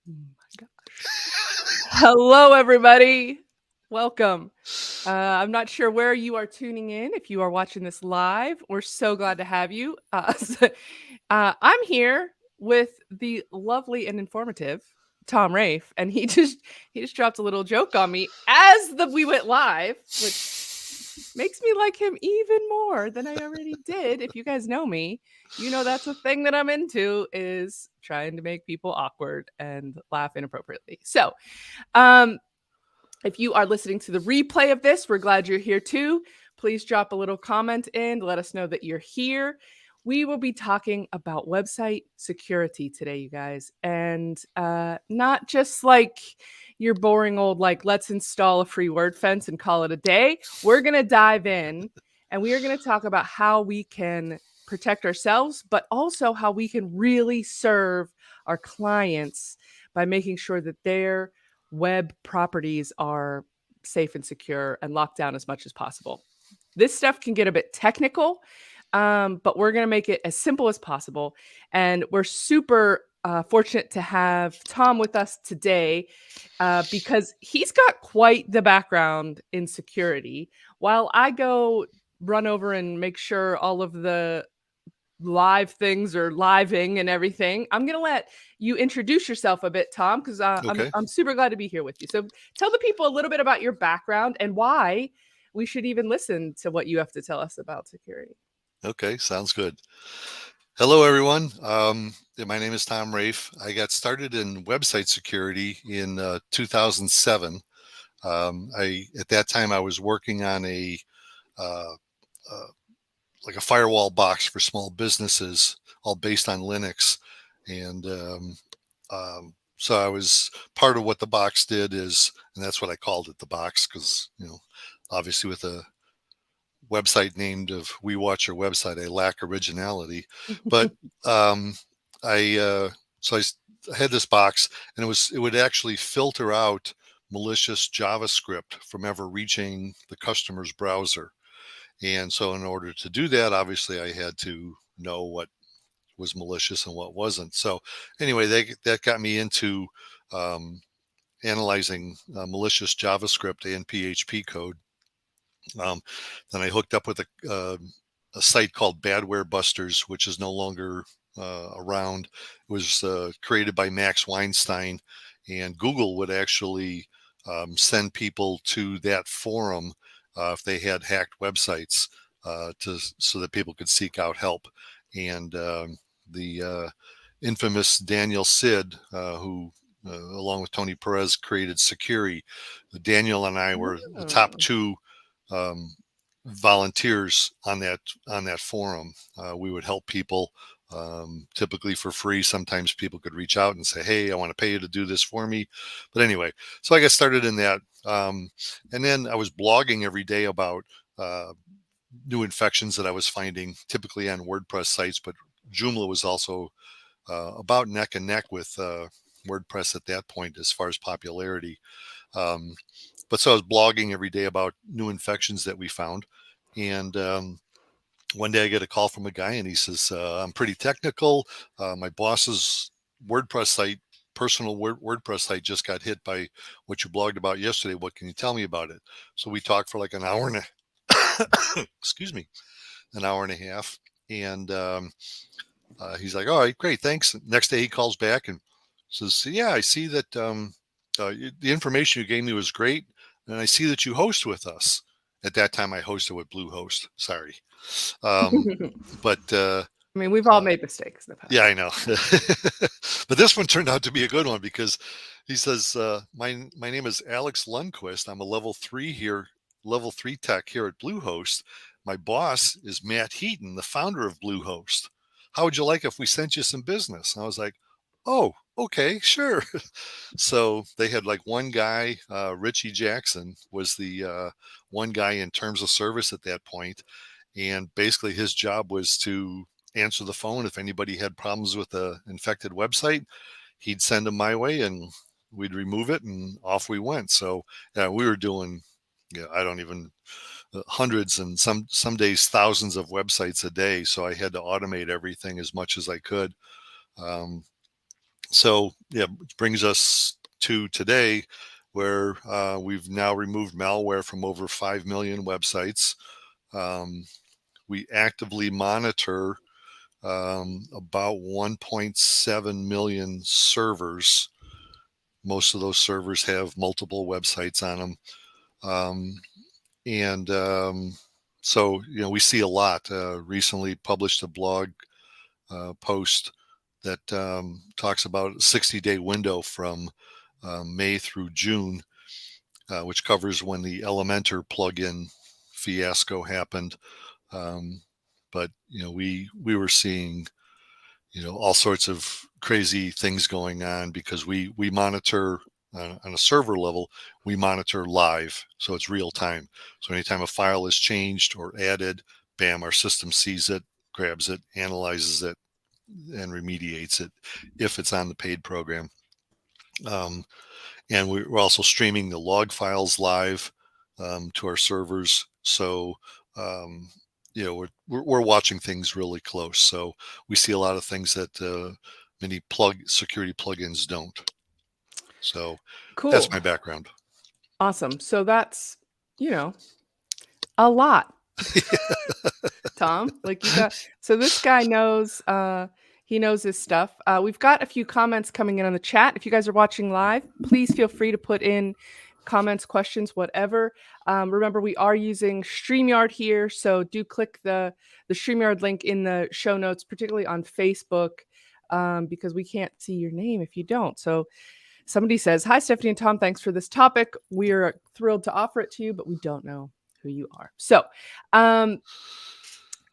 Oh my gosh. Hello, everybody. Welcome. I'm not sure where you are tuning in. If you are watching this live, we're so glad to have you. I'm here with the lovely and informative Tom Raef, and he just dropped a little joke on me as we went live, which makes me like him even more than I already did. If you guys know me, you know that's a thing that I'm into is trying to make people awkward and laugh inappropriately. So, um, if you are listening to the replay of this, we're glad you're here too. Please drop a little comment in, let us know that you're here. We will be talking about website security today, you guys, and not just like your boring old, like, let's install a free word fence and call it a day. We're going to dive in and we are going to talk about how we can protect ourselves, but also how we can really serve our clients by making sure that they're web properties are safe and secure and locked down as much as possible. This stuff can get a bit technical, but we're going to make it as simple as possible. And we're super fortunate to have Tom with us today because he's got quite the background in security. While I go run over and make sure all of the live things or living and everything. I'm gonna let you introduce yourself a bit, Tom, because Okay. I'm super glad to be here with you. So tell the people a little bit about your background and why we should even listen to what you have to tell us about security. Okay. Sounds good. Hello, everyone. My name is Tom Raef. I got started in website security in 2007. At that time I was working on uh, uh, like a firewall box for small businesses, all based on Linux, and so I was part of what the box did is, and that's what I called it, the box, because obviously with a website named of We Watch Your Website, I lack originality. But um, I so I had this box, and it would actually filter out malicious JavaScript from ever reaching the customer's browser. And so in order to do that, obviously I had to know what was malicious and what wasn't. So anyway, that got me into um, analyzing malicious JavaScript and PHP code. Then I hooked up with a site called Badware Busters, which is no longer around. It was created by Max Weinstein, and Google would actually send people to that forum if they had hacked websites so that people could seek out help. And the infamous Daniel Sid, who along with Tony Perez created Securi. Daniel and I were the top Oh. two um, volunteers on that forum. We would help people typically for free. Sometimes people could reach out and say, "Hey, I want to pay you to do this for me." But anyway, so I got started in that, and then I was blogging every day about new infections that I was finding, typically on WordPress sites. But Joomla was also about neck and neck with WordPress at that point as far as popularity. Um, but so I was blogging every day about new infections that we found. And one day I get a call from a guy and he says, I'm pretty technical. My boss's WordPress site, WordPress site just got hit by what you blogged about yesterday. What can you tell me about it? So we talked for like an hour and excuse me, an hour and a half. And he's like, all right, great, thanks. Next day he calls back and says, yeah, I see that the information you gave me was great. And I see that you host with us. At that time, I hosted with Bluehost. Sorry. Um, but I mean, we've all made mistakes in the yeah, past. I know. But this one turned out to be a good one because he says, my name is Alex Lundquist. I'm a level three tech here at Bluehost. My boss is Matt Heaton, the founder of Bluehost. How would you like if we sent you some business? And I was like, oh, okay, sure. So they had like one guy, Richie Jackson was the one guy in terms of service at that point. And basically his job was to answer the phone. If anybody had problems with a infected website, he'd send them my way and we'd remove it and off we went. So yeah, we were doing, I don't even hundreds and some days thousands of websites a day. So I had to automate everything as much as I could. Um, So yeah, it brings us to today, where we've now removed malware from over 5 million websites. We actively monitor about 1.7 million servers. Most of those servers have multiple websites on them. So, we see a lot. Recently published a blog post that talks about a 60-day window from May through June, which covers when the Elementor plugin fiasco happened. But we were seeing all sorts of crazy things going on, because we monitor on a server level. We monitor live, so it's real time. So anytime a file is changed or added, bam, our system sees it, grabs it, analyzes it, and remediates it if it's on the paid program. And we're also streaming the log files live to our servers. So we're watching things really close. So we see a lot of things that many security plugins don't. So Cool. that's my background. Awesome. So that's, a lot. Tom, like you got, so this guy knows, he knows his stuff. We've got a few comments coming in on the chat. If you guys are watching live, please feel free to put in comments, questions, whatever. Remember, we are using StreamYard here, so do click the StreamYard link in the show notes, particularly on Facebook, because we can't see your name if you don't. So somebody says, "Hi, Stephanie and Tom. Thanks for this topic. We're thrilled to offer it to you, but we don't know who you are." So,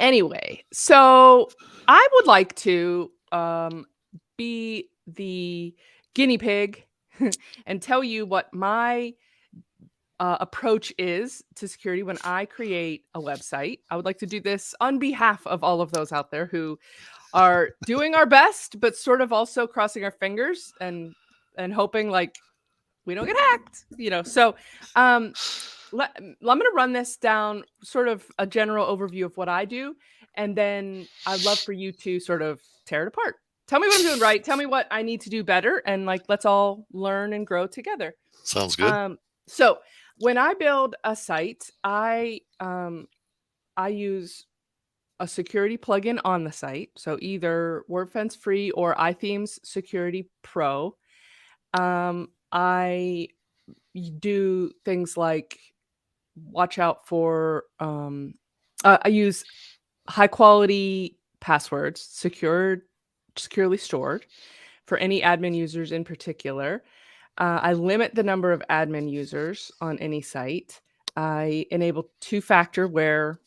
anyway, so I would like to be the guinea pig and tell you what my approach is to security when I create a website. I would like to do this on behalf of all of those out there who are doing our best, but sort of also crossing our fingers and hoping like we don't get hacked, So I'm going to run this down, sort of a general overview of what I do, and then I'd love for you to sort of tear it apart. Tell me what I'm doing right. Tell me what I need to do better, and let's all learn and grow together. Sounds good. So when I build a site, I use a security plugin on the site. So either WordPress Free or iThemes Security Pro. I do things like watch out for, I use high quality passwords, securely stored for any admin users in particular. I limit the number of admin users on any site. I enable two-factor where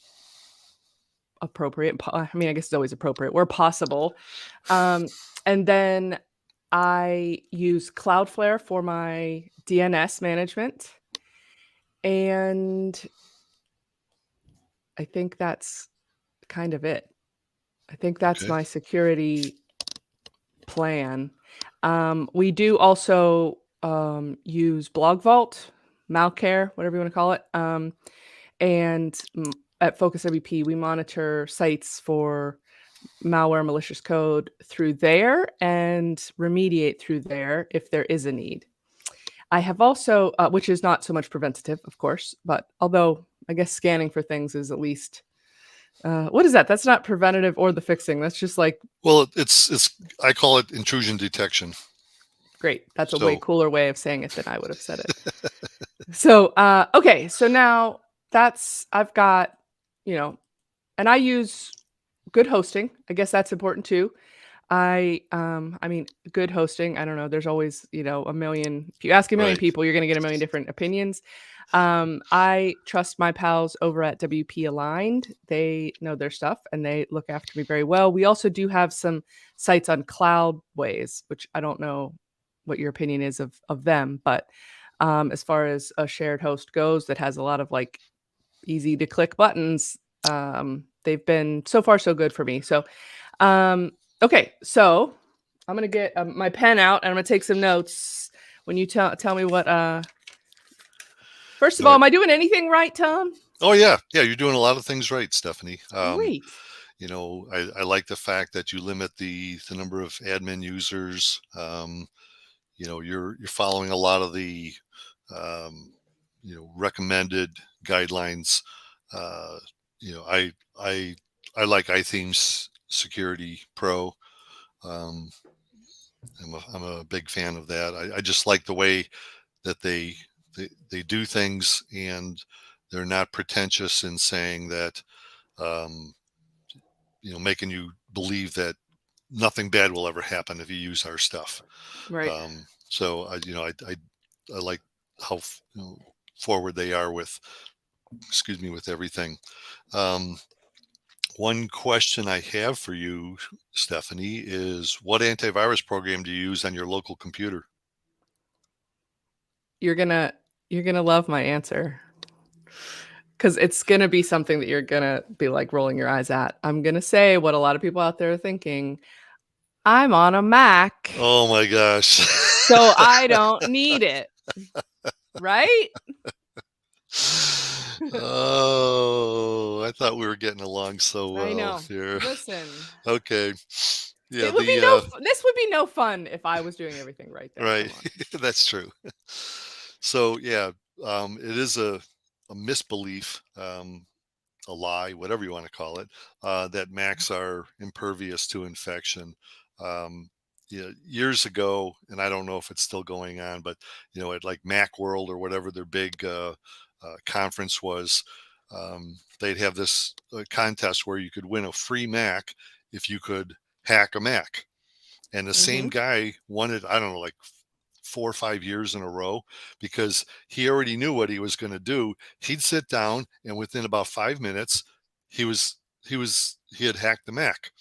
appropriate. I mean, I guess it's always appropriate where possible. And then I use Cloudflare for my DNS management. And I think that's kind of it. I think that's Okay. my security plan. We do also use Blog Vault, Malcare, whatever you want to call it. And at Focus WP, we monitor sites for malware, malicious code through there and remediate through there if there is a need. I have also, which is not so much preventative, of course, but although I guess scanning for things is at least, what is that? That's not preventative or the fixing. That's just like, well, it's I call it intrusion detection. Great. That's a way cooler way of saying it than I would have said it. So, okay. So now I've got, and I use good hosting. I guess that's important too. I mean, good hosting, I don't know. There's always, a million, if you ask a million people, you're going to get a million different opinions. I trust my pals over at WP Aligned. They know their stuff and they look after me very well. We also do have some sites on Cloudways, which I don't know what your opinion is of them, but as far as a shared host goes that has a lot of easy to click buttons, they've been so far so good for me. So okay, so I'm going to get my pen out and I'm going to take some notes when you tell me what first of all, am I doing anything right, Tom? Oh yeah, you're doing a lot of things right, Stephanie. Great. I like the fact that you limit the number of admin users. You're following a lot of the um, recommended guidelines. Uh, I I like iThemes Security Pro. Um, I'm a big fan of that. I just like the way that they do things, and they're not pretentious in saying that, um, making you believe that nothing bad will ever happen if you use our stuff. Right. So I like how forward they are with, excuse me, with everything. Um, One question I have for you, Stephanie, is what antivirus program do you use on your local computer? You're gonna you're gonna love my answer. 'Cause it's gonna be something that you're gonna be, like, rolling your eyes at. I'm gonna say what a lot of people out there are thinking, "I'm on a Mac, Oh my gosh. so I don't need it." Right? Oh, I thought we were getting along so I well know. here. Listen, Okay. Yeah, it would be this would be no fun if I was doing everything right there, right. come on. That's true. So yeah, it is a misbelief, a lie, whatever you want to call it, that Macs are impervious to infection. Um, Years ago, and I don't know if it's still going on, but at like Mac World or whatever their big conference was, they'd have this contest where you could win a free Mac if you could hack a Mac. And the same Mhm. guy won it, I don't know, like 4 or 5 years in a row, because he already knew what he was going to do. He'd sit down, and within about 5 minutes, he was he had hacked the Mac,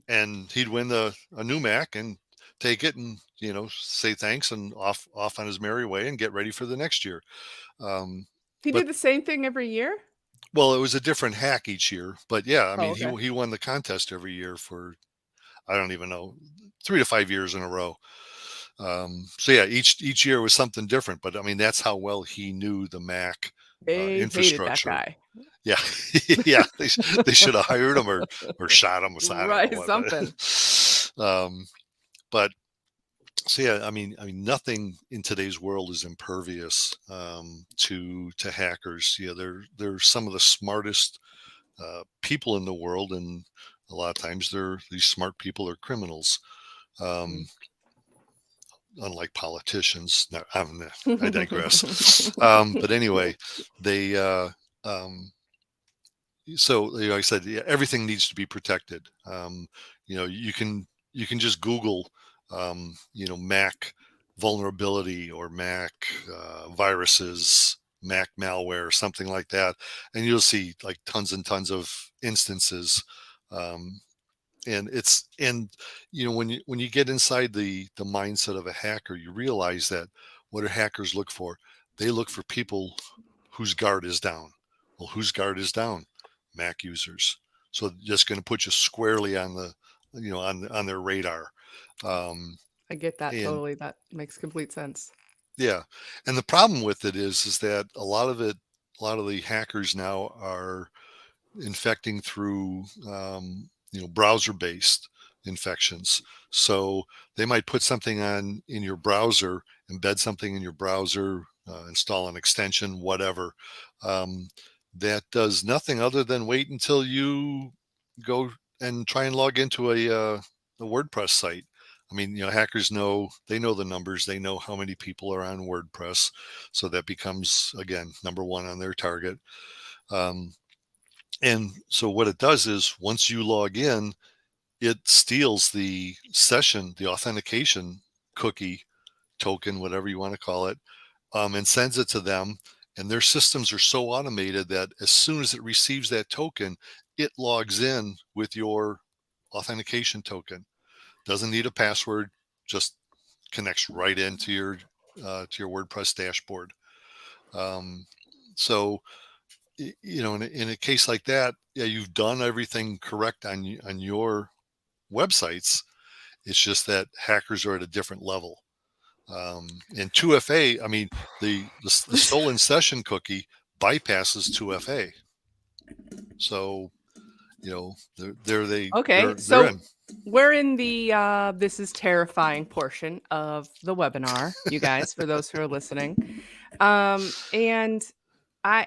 and he'd win a new Mac and take it and say thanks and off on his merry way and get ready for the next year. Um, He but did the same thing every year? well, it was a different hack each year. But yeah, I Oh, mean, okay. he won the contest every year for, I don't even know, 3 to 5 years in a row. So yeah, each year was something different, but I mean that's how well he knew the Mac They hated that infrastructure. guy. Yeah, yeah, they should have hired him or shot him. I don't know Right, what, something. um, but so yeah, I mean nothing in today's world is impervious to hackers. Yeah, they're some of the smartest people in the world, and a lot of times these smart people are criminals. Mm. Um, Unlike politicians. No, I digress. But anyway, they so like I said, yeah, everything needs to be protected. You can just Google Mac vulnerability or Mac viruses, Mac malware, something like that, and you'll see like tons and tons of instances. Um, and when you get inside the mindset of a hacker, you realize that what do hackers look for? They look for people whose guard is down. Well, whose guard is down? Mac users. So just going to put you squarely on the on their radar. um, I get that and totally, that makes complete sense. yeah, and the problem with it is that a lot of the hackers now are infecting through browser based infections. So they might put something on in your browser, embed something in your browser, install an extension, whatever, um, that does nothing other than wait until you go and try and log into a WordPress site. I mean, hackers know the numbers, they know how many people are on WordPress, so that becomes again number one on their target. um, and so what it does is once you log in, it steals the session, the authentication cookie token, whatever you want to call it, and sends it to them. And their systems are so automated that as soon as it receives that token, it logs in with your authentication token. Doesn't need a password, just connects right into your WordPress dashboard. Um, so in a case like that, yeah, you've done everything correct on your websites. It's just that hackers are at a different level. And 2FA, I mean, the stolen session cookie bypasses 2FA. So Okay, they're so in. we're in the this is terrifying portion of the webinar, you guys, for those who are listening. And I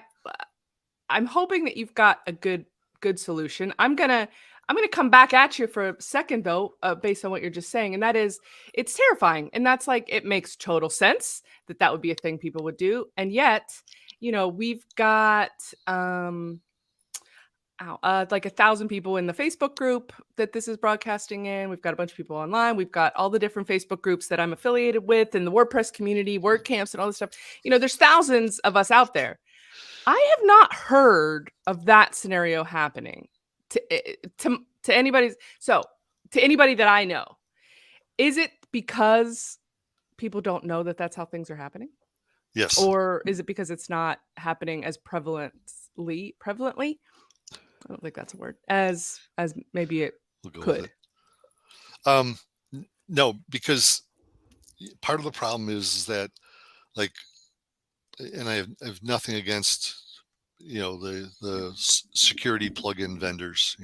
I'm hoping that you've got a good solution. I'm gonna come back at you for a second though, based on what you're just saying, and that is it's terrifying, and that's like it makes total sense that that would be a thing people would do, and yet we've got like 1,000 people in the Facebook group that this is broadcasting in. We've got a bunch of people online. We've got all the different Facebook groups that I'm affiliated with in the WordPress community, WordCamps, and all this stuff. There's thousands of us out there. I have not heard of that scenario happening to anybody's. So to anybody that I know, is it because people don't know that that's how things are happening? Yes. Or is it because it's not happening as prevalently? I don't think that's a word. As maybe it could. No, because part of the problem is that, like, and I have nothing against the security plugin vendors.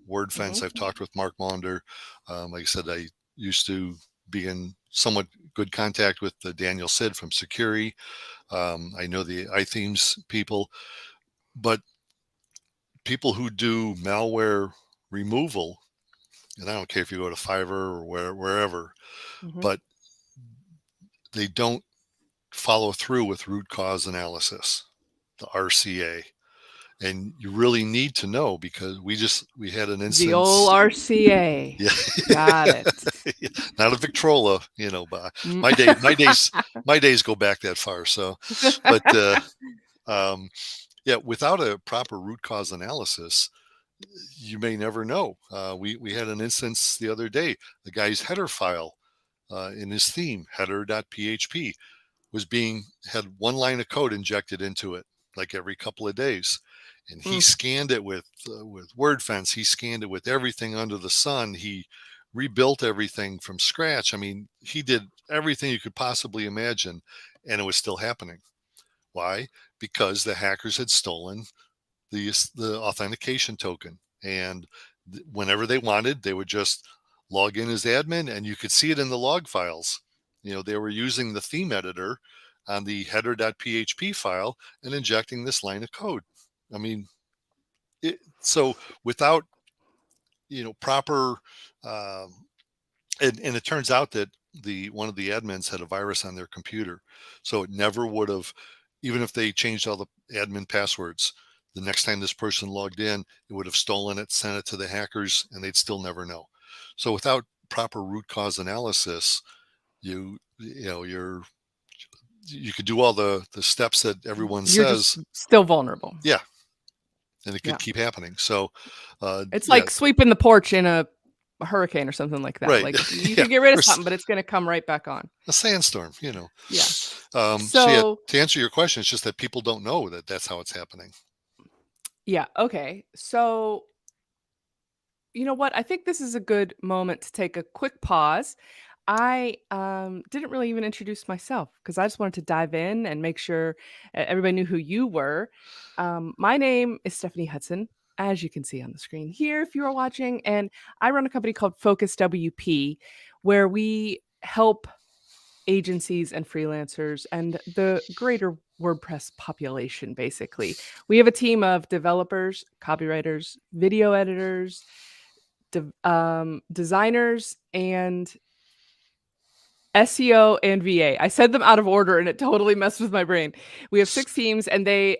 WordFence. I've talked with Mark Maunder. Like I said, I used to be in somewhat good contact with Daniel Sid from Security. I know the iThemes people, but people who do malware removal, and I don't care if you go to Fiverr or wherever, but they don't follow through with root cause analysis, the RCA. And you really need to know, because we had an instance. The old RCA. Yeah. Got it. Not a Victrola, but my days go back that far. So, but yeah, without a proper root cause analysis, you may never know. We had an instance the other day. The guy's header file in his theme, header.php, had one line of code injected into it like every couple of days. And he scanned it with WordFence. He scanned it with everything under the sun. He rebuilt everything from scratch. I mean, he did everything you could possibly imagine, and it was still happening. Why? Because the hackers had stolen the authentication token, and whenever they wanted, they would just log in as admin, and you could see it in the log files. They were using the theme editor on the header.php file and injecting this line of code. I mean, so without proper, and it turns out that one of the admins had a virus on their computer, so it never would have, even if they changed all the admin passwords, the next time this person logged in, it would have stolen it, sent it to the hackers, and they'd still never know. So without proper root cause analysis, you could do all the steps that everyone You're says. just still vulnerable. Yeah. And it could keep happening. So it's like sweeping the porch in a hurricane or something like that. Right. Like you can get rid of something, but it's going to come right back on. A sandstorm, Yeah. So yeah, to answer your question, it's just that people don't know that that's how it's happening. Yeah. Okay. So, you know what? I think this is a good moment to take a quick pause. I didn't really even introduce myself because I just wanted to dive in and make sure everybody knew who you were. My name is Stephanie Hudson, as you can see on the screen here if you are watching, and I run a company called Focus WP, where we help agencies and freelancers and the greater WordPress population, basically. We have a team of developers, copywriters, video editors, designers, and SEO and VA. I said them out of order and it totally messed with my brain. We have 6 teams, and they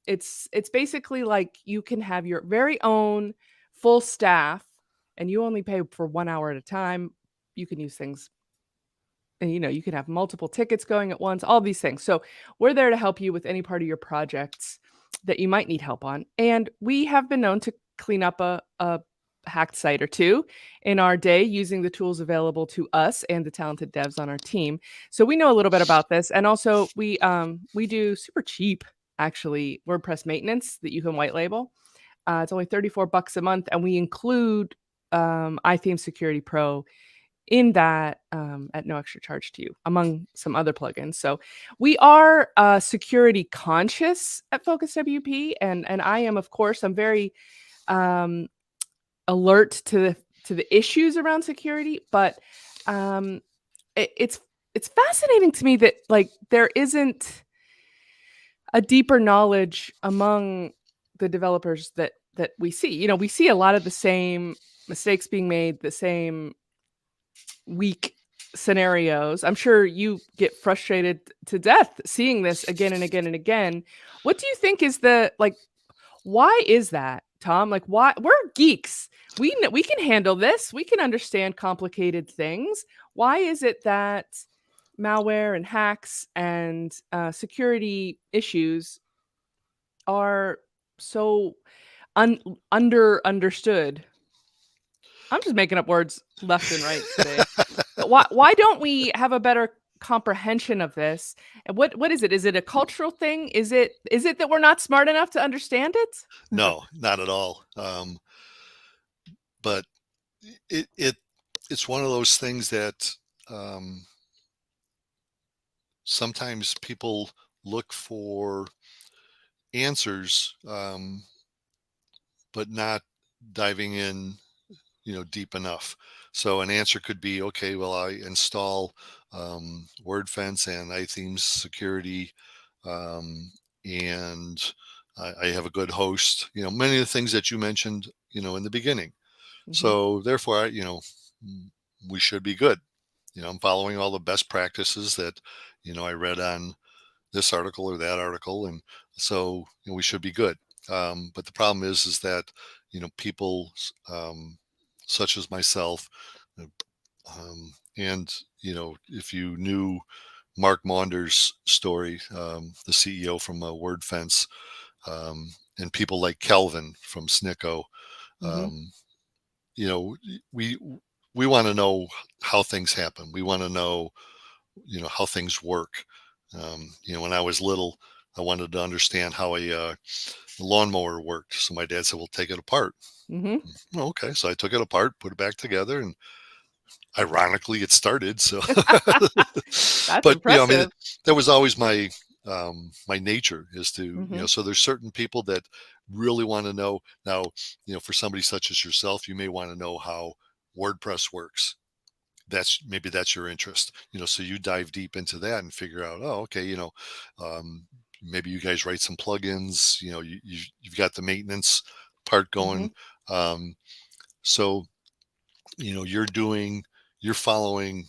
it's basically like you can have your very own full staff and you only pay for 1 hour at a time. You can use things, and you can have multiple tickets going at once, all these things. So we're there to help you with any part of your projects that you might need help on. And we have been known to clean up a hacked site or two in our day using the tools available to us and the talented devs on our team. So we know a little bit about this. And also we do super cheap, actually, WordPress maintenance that you can white label. It's only $34 a month, and we include iTheme Security Pro in that at no extra charge to you, among some other plugins. So we are security conscious at Focus WP, and I am, of course, I'm very alert to the issues around security, but it's fascinating to me that like there isn't a deeper knowledge among the developers that we see. We see a lot of the same mistakes being made, the same weak scenarios. I'm sure you get frustrated to death seeing this again and again and again. What do you think is why is that, Tom? Like, why? We're geeks. We can handle this. We can understand complicated things. Why is it that malware and hacks and security issues are so understood? I'm just making up words left and right today. But why don't we have a better comprehension of this? And what is it? Is it a cultural thing? Is it that we're not smart enough to understand it? No, not at all. But it's one of those things that sometimes people look for answers, but not diving in, deep enough. So an answer could be, okay, well, I install WordFence and iThemes security, and I have a good host. Many of the things that you mentioned, in the beginning. Mhm, So therefore, we should be good. I'm following all the best practices that, I read on this article or that article, and so we should be good. But the problem is that people such as myself, and if you knew Mark Maunder's story, the CEO from WordFence, and people like Kelvin from Snicko, mhm, um, you know, we we want to know how things happen. We want to know, how things work. When I was little, I wanted to understand how a lawnmower worked. So my dad said, "Well, take it apart." mhm. "Oh, okay." So I took it apart, put it back together, and ironically, it started. So, That's but I mean, impressive. that was always my nature is to, Mhm, so there's certain people that really want to know. Now, for somebody such as yourself, you may want to know how WordPress works. Maybe that's your interest, so you dive deep into that and figure out, oh, okay, um, maybe you guys write some plugins, you've got the maintenance part mhm. going. So you're following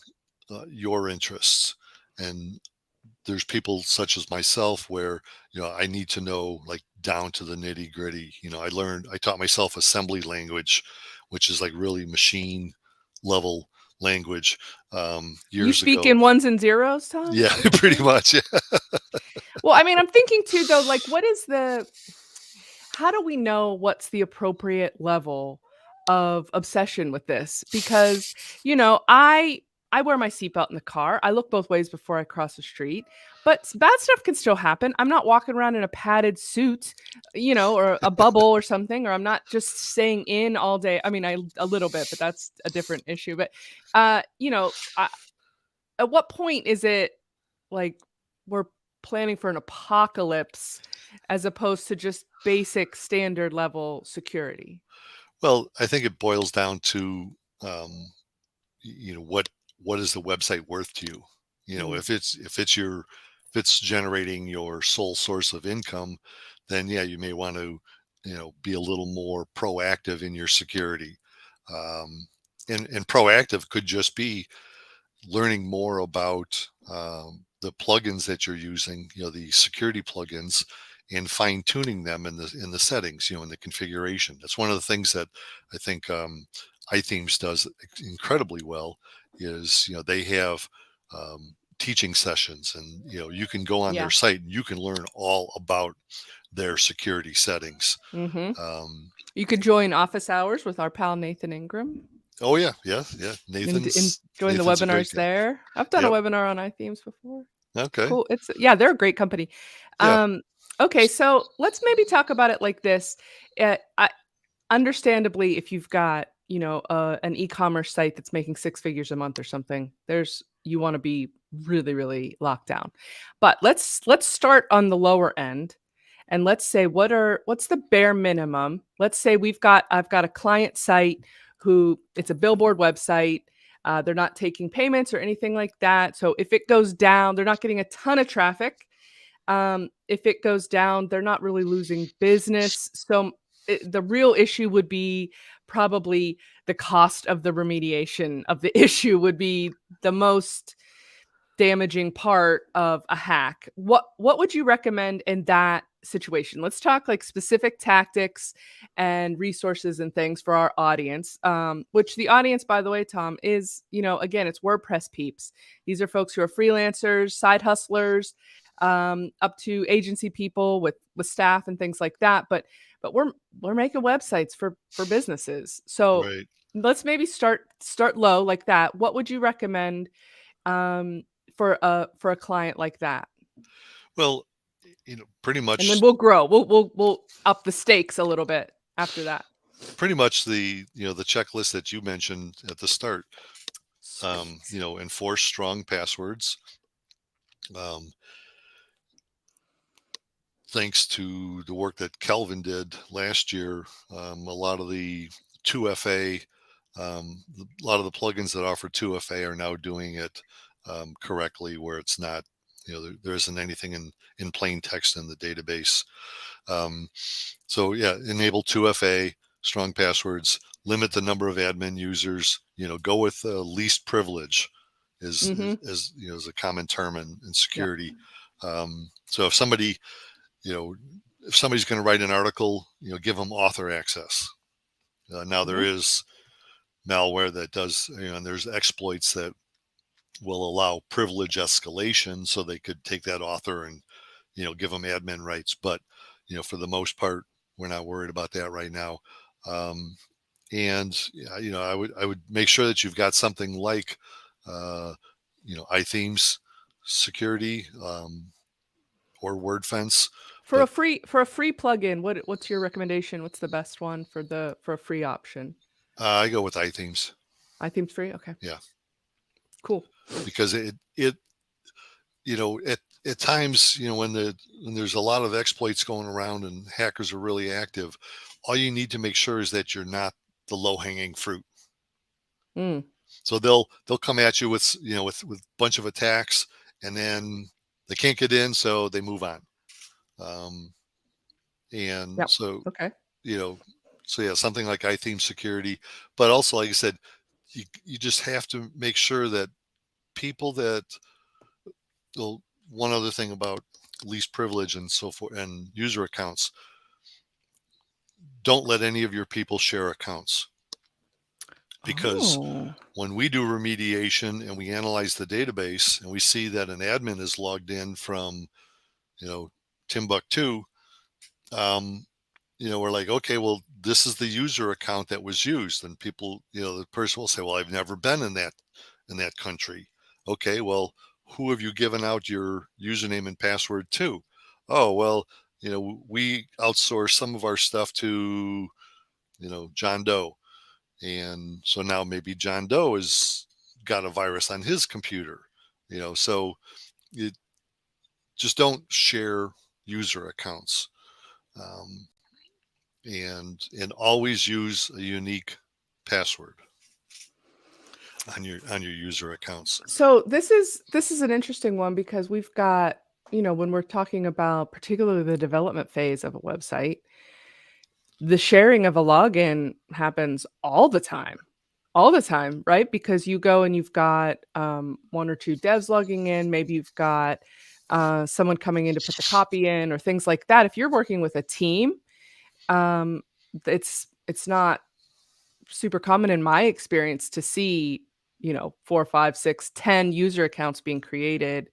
your interests, and there's people such as myself where I need to know, like, down to the nitty gritty. I taught myself assembly language, which is like really machine level language, You years speak ago. in ones and zeros, Tom, Yeah, is what you're pretty saying? much. Yeah. Well, I mean, I'm thinking too, though, like, how do we know what's the appropriate level of obsession with this? Because, I wear my seatbelt in the car. I look both ways before I cross the street, but bad stuff can still happen. I'm not walking around in a padded suit, or a bubble or something, or I'm not just staying in all day. I mean, a little bit, but that's a different issue. But, at what point is it like we're planning for an apocalypse as opposed to just basic standard level security? Well, I think it boils down to, what is the website worth to you? Mm, If it's generating your sole source of income, then yeah, you may want to, be a little more proactive in your security. Um, and proactive could just be learning more about the plugins that you're using, the security plugins, and fine tuning them in the settings, in the configuration. That's one of the things that I think iThemes does incredibly well. Is they have teaching sessions, and you can go on their yeah. site and you can learn all about their security settings. Mhm. Um, You could join office hours with our pal Nathan Ingram oh yeah, yeah, yeah. and Nathan's join the Nathan's a great webinars guy. there. I've done a Yep. webinar on iThemes before. It's Okay. cool. Yeah, they're a great company. Yeah. Um, okay, so let's maybe talk about it like this. I understandably, if you've got, an e-commerce site that's making 6 figures a month or something, you wanna be really, really locked down. But let's start on the lower end and let's say what's the bare minimum. Let's say I've got a client site who it's a billboard website. They're not taking payments or anything like that. So if it goes down, they're not getting a ton of traffic. If it goes down, they're not really losing business. So the real issue would be probably the cost of the remediation of the issue would be the most damaging part of a hack. What would you recommend in that situation? Let's talk like specific tactics and resources and things for our audience. Which the audience, by the way, Tom, is, again, it's WordPress peeps. These are folks who are freelancers, side hustlers, up to agency people with staff and things like that. But we're making websites for businesses. So Right. let's maybe start low like that. What would you recommend for a client like that? Well, pretty And then much we'll grow. We'll up the stakes a little bit after that. the checklist that you mentioned at the start. Sweet. Enforce strong passwords. Um, Thanks to the work that Kelvin did last year, a lot of the 2FA, a lot of the plugins that offer 2FA are now doing it correctly, where it's not, there isn't anything in plain text in the database. So yeah, enable 2FA, strong passwords, limit the number of admin users. Go with least privilege, is Mm-hmm. is a common term in Yep. security. So if somebody's going to write an article, give them author access. Now there Mm-hmm. is malware that does, and there's exploits that will allow privilege escalation, so they could take that author and give them admin rights. But for the most part, we're not worried about that right now. And I would make sure that you've got something like iThemes security, or WordFence. For But a free plugin, what's your recommendation? What's the best one for a free option? I go with iThemes. iThemes free? Okay. Yeah, Cool. because at times, when there's a lot of exploits going around and hackers are really active, all you need to make sure is that you're not the low hanging fruit. Mm. So they'll come at you with with a bunch of attacks, and then they can't get in, so they move on. And Yep. so Okay. you know, so yeah, something like iTheme security, but also, like I said, you just have to make sure that people that well, one other thing about least privilege and so forth and user accounts, don't let any of your people share accounts, because Oh. when we do remediation and we analyze the database and we see that an admin is logged in from Timbuktu, um, we're like, okay, well, this is the user account that was used, and people, the person will say, well, I've never been in that country. Okay, well, who have you given out your username and password to? Oh, well, we outsource some of our stuff to John Doe, and so now maybe John Doe has got a virus on his computer. So you just don't share user accounts. um, and always use a unique password on your user accounts. So this is an interesting one because we've got, when we're talking about particularly the development phase of a website, the sharing of a login happens all the time. All the time, right? Because you go and you've got one or two devs logging in, maybe you've got someone coming in to put the copy in or things like that. If you're working with a team, um, it's not super common in my experience to see, 4, 5, 6, 10 user accounts being created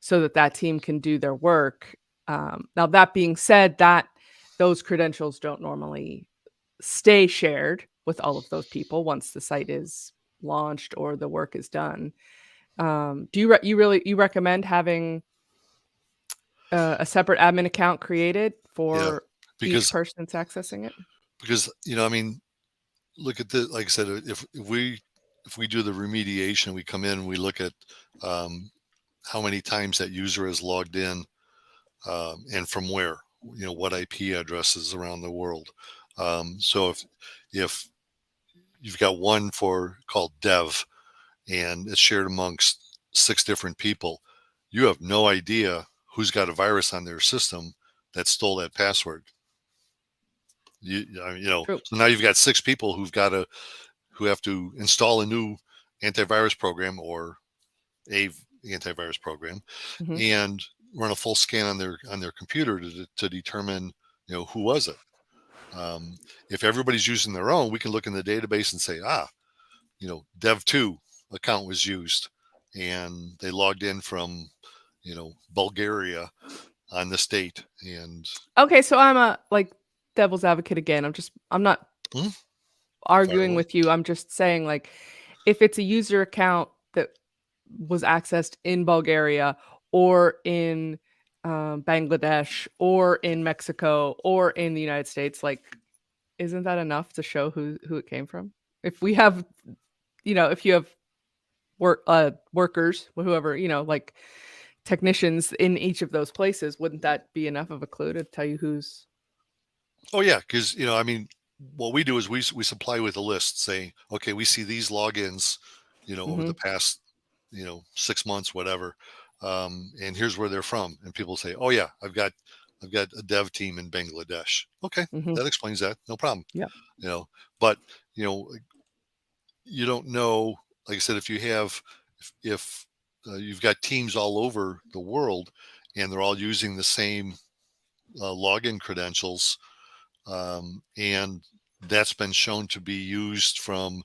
so that that team can do their work. Now that being said, that those credentials don't normally stay shared with all of those people once the site is launched or the work is done. Do you recommend having a separate admin account created Yeah, for each because person that's accessing it? I mean, look at the like I said, if we do the remediation, we come in, we look at how many times that user has logged in, and from where. what IP addresses around the world. So if you've got one called dev, and it's shared amongst 6 different people, you have no idea who's got a virus on their system that stole that password. True. So now you've got 6 people who have to install a new antivirus program or a antivirus program Mhm. and run a full scan on their computer to determine who was it. If everybody's using their own, we can look in the database and say, dev2 account was used and they logged in from Bulgaria on this date. And Okay, so I'm a devil's advocate again. I'm not hmm, fire arguing away. with you. I'm just saying, like, if it's a user account that was accessed in Bulgaria or in Bangladesh or in Mexico or in the United States, like, isn't that enough to show who it came from? If we have, if you have workers, whoever, like technicians in each of those places, wouldn't that be enough of a clue to tell you who's? Oh yeah, because what we do is we supply with a list saying, okay, we see these logins, over Hmm. the past 6 months, whatever, and here's where they're from. And people say, oh yeah, I've got a dev team in Bangladesh. Okay, Hmm. that explains that. No problem. Yeah. You know, but you know, you don't know. Like I said, if you've got teams all over the world and they're all using the same login credentials, and that's been shown to be used from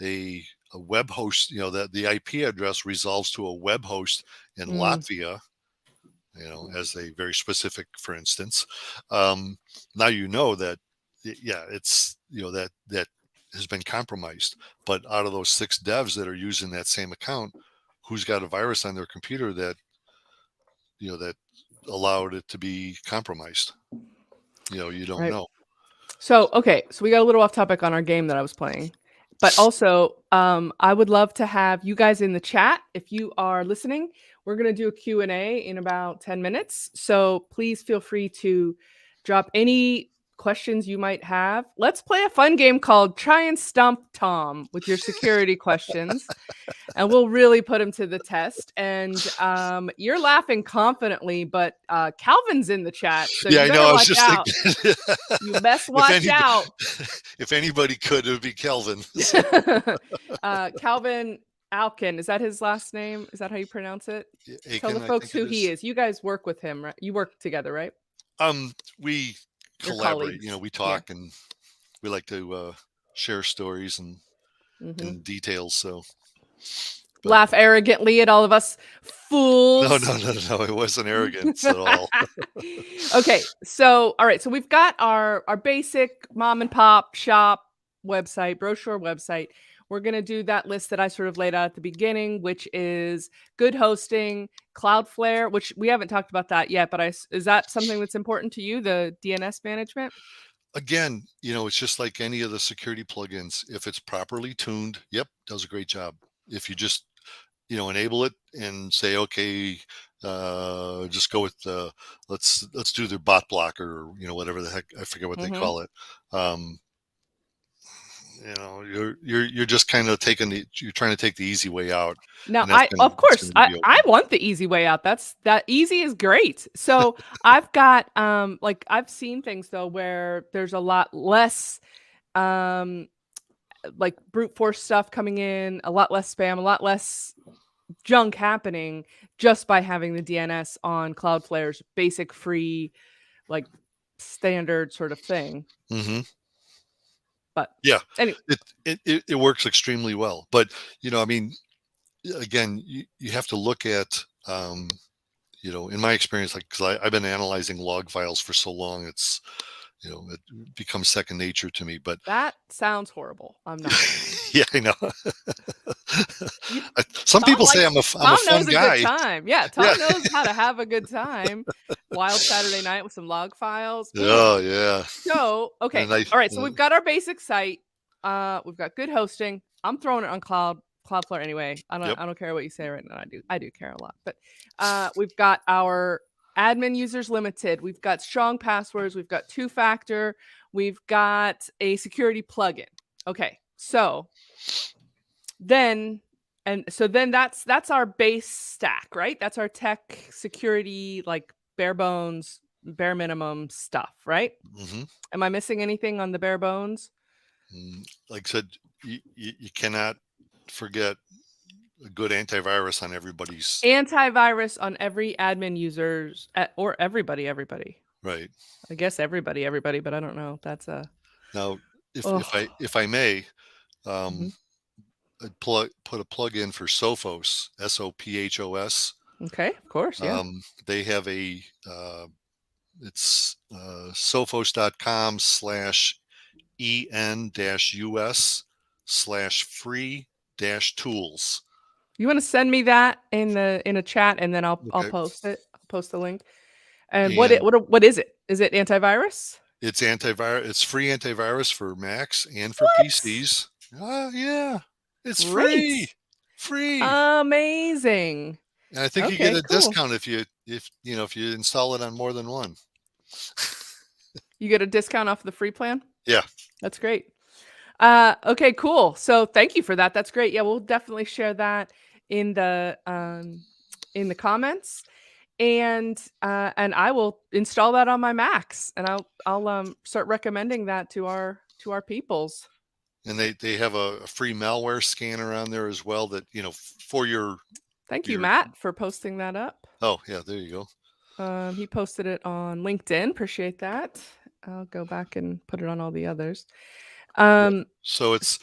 a web host, that the IP address resolves to a web host in Mm, Latvia, as a very specific, for instance. Now that, yeah, it's, that has been compromised. But out of those 6 devs that are using that same account, who's got a virus on their computer that allowed it to be compromised? You don't right. know. So, okay, so we got a little off topic on our game that I was playing. But also, I would love to have you guys in the chat if you are listening. We're going to do a Q&A in about 10 minutes. So, please feel free to drop any questions you might have. Let's play a fun game called Try and Stump Tom with your security questions, and we'll really put him to the test. And you're laughing confidently, but Calvin's in the chat, so Yeah, you I know. better I was watch just out. thinking, You best if watch anybody, out. if anybody could, it would be Kelvin. So, Calvin Alkin, is that his last name? Is that how you pronounce it? Tell the Aiken, I folks think who it he is. is. You guys work with him, right? You work together, right? We Your collaborate. colleagues. We Yeah. talk, and we like to share stories Hmm. and details. So, but Laugh arrogantly at all of us no, fools. no, no, no, it wasn't arrogance at all. Okay, so all right, so we've got our basic mom and pop shop website, brochure website. We're going to do that list that I sort of laid out at the beginning, which is good hosting, Cloudflare, which we haven't talked about that yet, but is that something that's important to you, the DNS management? Again, it's just like any of the security plugins. If it's properly tuned, yep, does a great job. If you just enable it and say, okay, just go with let's do their bot blocker, or whatever the heck, I forget what they Mhm. call it. um you're just kind of you're trying to take the easy way out, Now, and that's gonna of it's course, gonna leave I you I open. want the easy way out. That easy is great. So, I've got, like, I've seen things though where there's a lot less, um, like, brute force stuff coming in, a lot less spam, a lot less junk happening just by having the DNS on Cloudflare's basic free, like, standard sort of thing. Hmm. But Yeah, anyway, it works extremely well. But I mean, again, you have to look at, in my experience, like, because I've been analyzing log files for so long, it becomes second nature to me. But that sounds horrible. I'm not gonna lie. yeah, I know. You Some Tom people say likes I'm a Tom fun knows a good guy. time. Yeah, Yeah. Tom knows how to have a good time. Wild Saturday night with some log files. Mm. Oh yeah. So, okay. And I All right, so we've got our basic site. We've got good hosting. I'm throwing it on Cloudflare anyway. yep. I don't care what you say right now. I do care a lot. But we've got our admin users limited. We've got strong passwords. We've got two-factor. We've got a security plugin. Okay, so then that's our base stack, right? That's our tech security, like bare bones, bare minimum stuff, right? Mm-hmm. Am I missing anything on the bare bones? Like I said, you cannot forget a good antivirus on everybody's. Antivirus on every admin users or everybody. Right. I guess everybody, but I don't know. That's a Now, oh. if I may, Mhm. I'd put a plug in for Sophos, Sophos. Okay, of course, yeah. They have a it's sophos.com/en-us/free-tools. You want to send me that in a chat, and then I'll Okay. post it. I'll post the link. And And what is it? Is it antivirus? it's antivirus. It's free antivirus for Macs and for What? PCs. Yeah, it's free, Great. free. Amazing. And I think you get Okay, a cool. discount if you install it on more than one. You get a discount off the free plan? Yeah. That's great. Okay, cool. So thank you for that. That's great. Yeah, we'll definitely share that in the comments. And I will install that on my Macs, and I'll start recommending that to our peoples. And they have a free malware scanner on there as well that, for Thank you, your Matt, for posting that up. oh yeah, there you go. He posted it on LinkedIn. Appreciate that. I'll go back and put it on all the others. Yeah. Um, So it's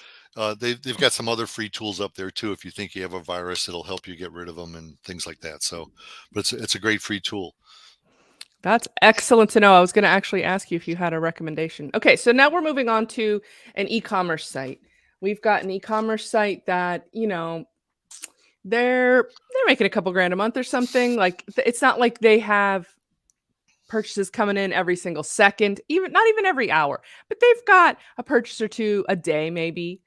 they've got some other free tools up there too. If you think you have a virus, it'll help you get rid of them and things like that. So, but it's a great free tool. That's excellent to know. I was going to actually ask you if you had a recommendation. Okay, so now we're moving on to an e-commerce site. We've got an e-commerce site that, they're making a couple grand a month or something. Like it's not like they have purchases coming in every single second, even not even every hour, but they've got a purchase or two a day, maybe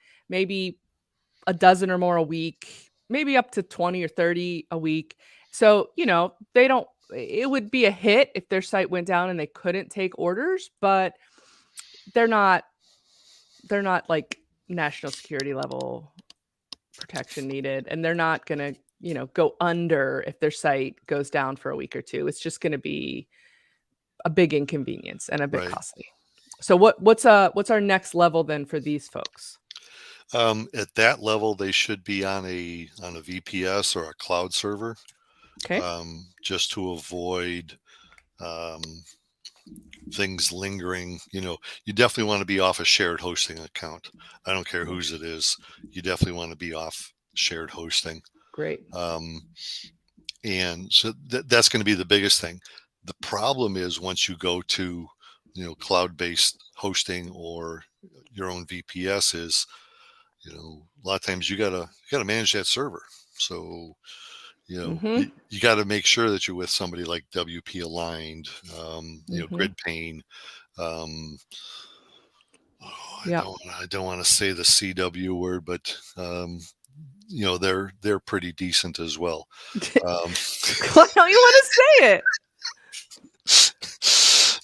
a dozen or more a week, maybe up to 20 or 30 a week. So, they don't, it would be a hit if their site went down and they couldn't take orders, but they're not, like national security level protection needed. And they're not going to, go under if their site goes down for a week or two. It's just going to be a big inconvenience and a bit Right. costly. So what's our next level then for these folks? At that level, they should be on a VPS or a cloud server, Okay. just to avoid um, things lingering. You definitely want to be off a shared hosting account. I don't care whose it is. You definitely want to be off shared hosting. Great. And so that's going to be the biggest thing. The problem is once you go to, cloud-based hosting or your own VPS is, a lot of times you gotta manage that server. So, Mhm. you got to make sure that you're with somebody like WP Aligned, Mhm. Grid Pane. Um, Yeah. I don't want to say the CW word, but they're pretty decent as well. Um, Why don't you wanna say it?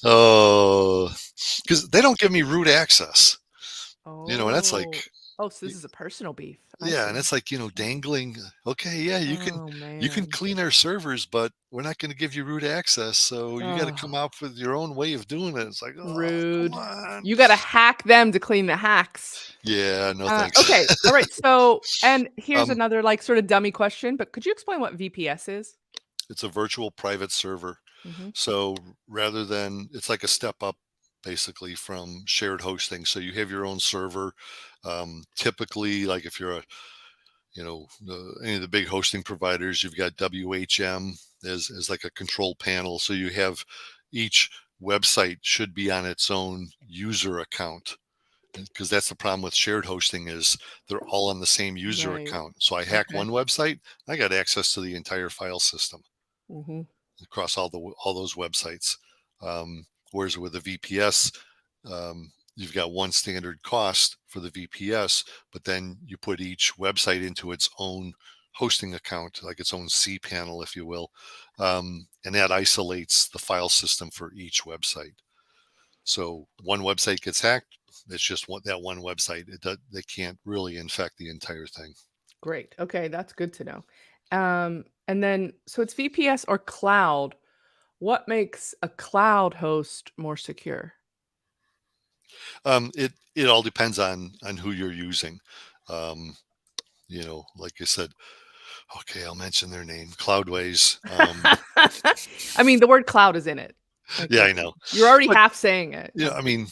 oh, because they don't give me root access. And that's like, Oh. Oh, so this is a personal beef. I yeah, and see. it's like, dangling. Okay, yeah, Oh, you can man. clean our servers, but we're not going to give you root access. So you got to come Oh, up with your own way of doing it. It's like, oh, come rude. on. You gotta hack them to clean the hacks. Yeah, no thanks. Okay. All right. So and here's um, another, like, sort of dummy question, but could you explain what VPS is? it's a virtual private server. Mhm. So rather than, it's like a step up basically from shared hosting. So you have your own server. Typically, like if you're any of the big hosting providers, you've got WHM as like a control panel. So you have each website should be on its own user account, because that's the problem with shared hosting is they're all on the same user Right. account. So I hack Okay. one website, I got access to the entire file system Mhm. across all those websites. Whereas with a VPS, you've got one standard cost for the VPS, but then you put each website into its own hosting account, like its own cPanel, if you will. and that isolates the file system for each website. So one website gets hacked, it's just that one website. They can't really infect the entire thing. Great. Okay, that's good to know. And then, so it's VPS or cloud. What makes a cloud host more secure? It all depends on who you're using. Um, like I said, okay, I'll mention their name, Cloudways. I mean, the word cloud is in it. Like, Yeah, I know. you're already But half saying it. I mean,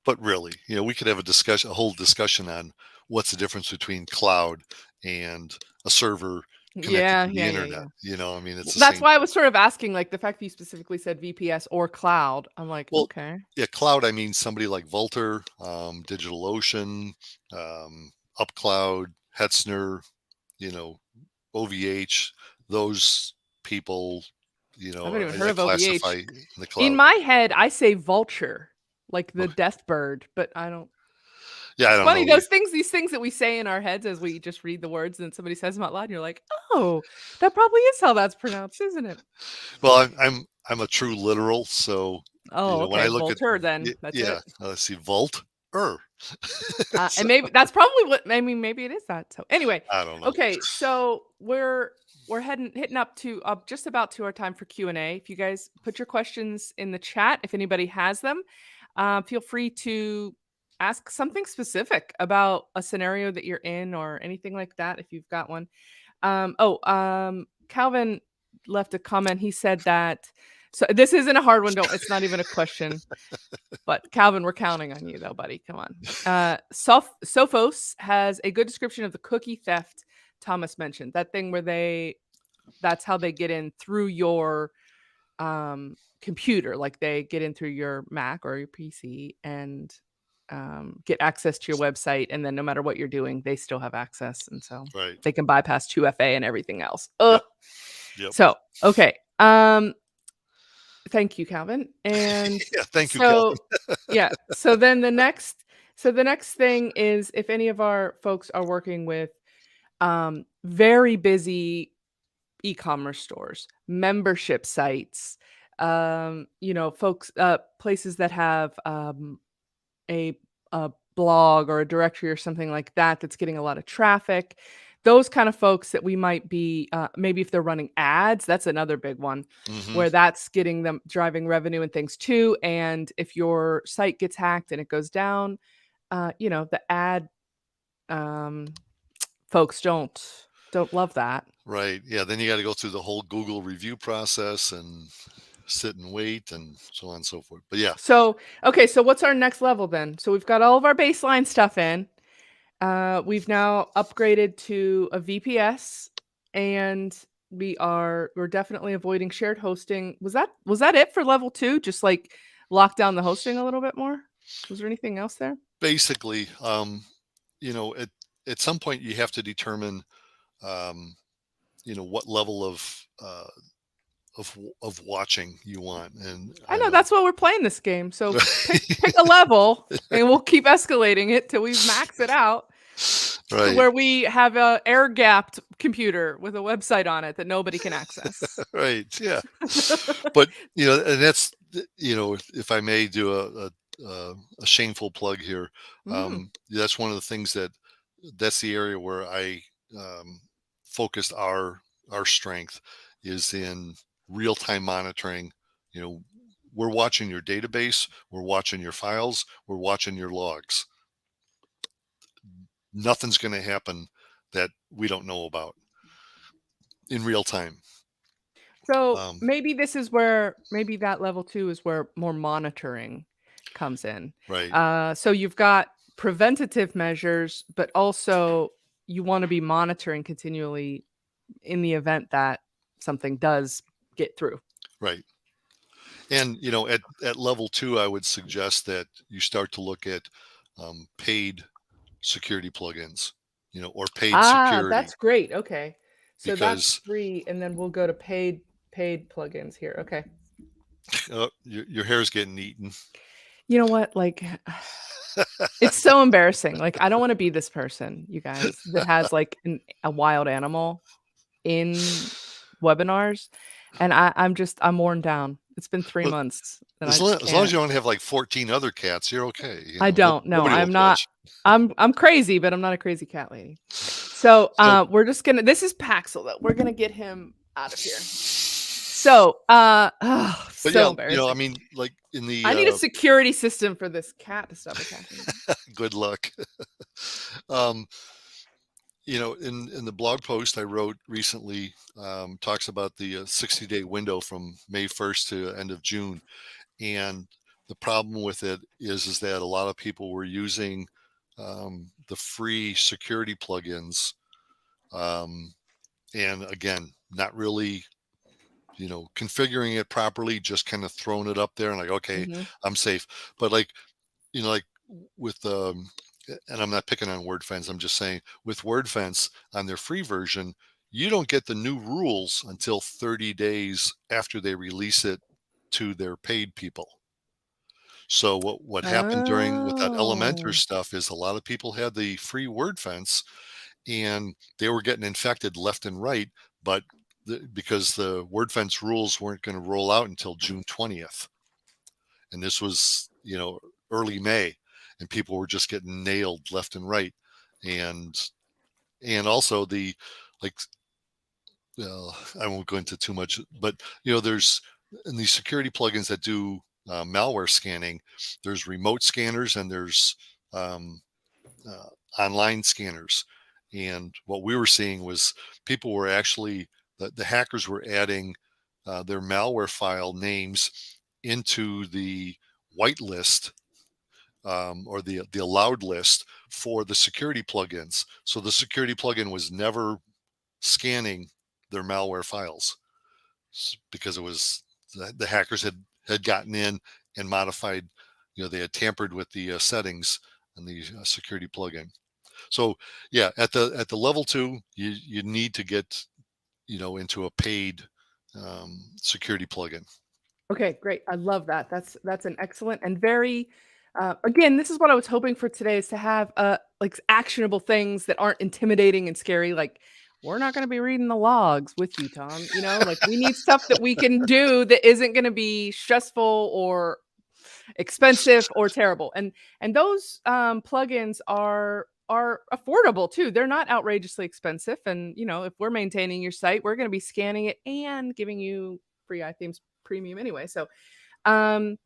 but really, we could have a whole discussion on what's the difference between cloud and a server connected Yeah, to the yeah, yeah, internet. yeah. I mean, it's the That's same why I thing. was sort of asking, like the fact that you specifically said VPS or cloud. I'm like, Well, okay. yeah, cloud. I mean, somebody like Vultr, DigitalOcean, UpCloud, Hetzner, you know, OVH. Those people, I haven't even heard I of classify OVH. in the In cloud. my head, I say vulture, like the Okay. death bird, but I don't. Yeah, I It's don't funny, know. these things that we say in our heads as we just read the words and somebody says them out loud, and you're like, "Oh, that probably is how that's pronounced, isn't it?" Well, I'm a true literal, so Oh, when I okay, look at vulture then. That's yeah, it. let's see, Volt. And So, maybe that's probably what I mean, maybe it is that. So anyway, I don't know. okay, so we're hitting up to just about to our time for Q&A. If you guys put your questions in the chat, if anybody has them, feel free to ask something specific about a scenario that you're in or anything like that if you've got one. Calvin left a comment. He said that, so this isn't a hard one. Don't, it's not even a question. But Calvin, we're counting on you though, buddy. Come on. Sophos has a good description of the cookie theft Thomas mentioned. That thing where that's how they get in through your computer. Like they get in through your Mac or your PC and get access to your website. And then no matter what you're doing, they still have access. And so Right. they can bypass 2FA and everything else. Yep. Ugh. Yep. So, okay. Thank you, Calvin. And Yeah. Thank you, Calvin. so, yeah. So the next thing is if any of our folks are working with very busy e-commerce stores, membership sites, folks, places that have a a blog or a directory or something like that that's getting a lot of traffic. Those kind of folks that we might be maybe if they're running ads, that's another big one Hmm. where that's getting them driving revenue and things too. And if your site gets hacked and it goes down, the ad um, folks don't love that. Right. Yeah. Then you got to go through the whole Google review process and sit and wait and so on and so forth. But yeah, So, okay, so what's our next level then? So we've got all of our baseline stuff in. We've now upgraded to a VPS, and we're definitely avoiding shared hosting. Was that it for level 2? Just like lock down the hosting a little bit more? Was there anything else there? basically, you know, at some point you have to determine, um, what level of watching you want, and I I know know. that's why we're playing this game. So pick a level, and we'll keep escalating it till we max it out to Right. where we have a air gapped computer with a website on it that nobody can access. Right. Yeah. But and that's if I may do a shameful plug here, Mm. that's one of the things that's the area where I focused our strength is in real time monitoring. You know, we're watching your database, we're watching your files, we're watching your logs. Nothing's going to happen that we don't know about in real time. So Um, maybe that level 2 is where more monitoring comes in. right. So you've got preventative measures, but also you want to be monitoring continually in the event that something does get through. Right. And at level 2, I would suggest that you start to look at paid security plugins, or paid Ah, security, that's great. Okay. So that's because free, and then we'll go to paid plugins here. Okay. your hair's getting eaten. You know what? Like it's so embarrassing. Like I don't want to be this person, you guys, that has like a wild animal in webinars. And I'm worn down. It's been 3 But months and I as just long, as long as can't. you don't have like 14 other cats, you're okay. I don't. No, Nobody will I'm not. judge. I'm crazy, but I'm not a crazy cat lady. So, So, we're just gonna this is Paxil, though. We're gonna get him out of here. So, but so yeah, I embarrassing. mean, like in I need a the security system for this cat to stop attacking me. good luck. um, in the blog post I wrote recently, talks about the 60-day window from May 1st to end of June. And the problem with it is that a lot of people were using the free security plugins. And again, not really, configuring it properly, just kind of throwing it up there and like, okay, Mhm. I'm safe. But like with and I'm not picking on WordFence, I'm just saying with WordFence on their free version, you don't get the new rules until 30 days after they release it to their paid people. So what happened during with that Elementor Oh. stuff is a lot of people had the free WordFence and they were getting infected left and right, but because the WordFence rules weren't going to roll out until June 20th, and this was early May, and people were just getting nailed left and right, and also the like I won't go into too much, but there's in these security plugins that do malware scanning, there's remote scanners and there's um, online scanners. And what we were seeing was people were actually the hackers were adding their malware file names into the whitelist, or the allowed list for the security plugins. So the security plugin was never scanning their malware files because it was the hackers had gotten in and modified. They had tampered with the settings on the security plugin. So yeah, at the level 2, you need to get into a paid security plugin. Okay, great. I love that. That's an excellent and very again, this is what I was hoping for today is to have like actionable things that aren't intimidating and scary. Like we're not going to be reading the logs with you, Tom. Like we need stuff that we can do that isn't going to be stressful or expensive or terrible. And those plugins are affordable too. They're not outrageously expensive. And if we're maintaining your site, we're going to be scanning it and giving you free iThemes premium anyway. So um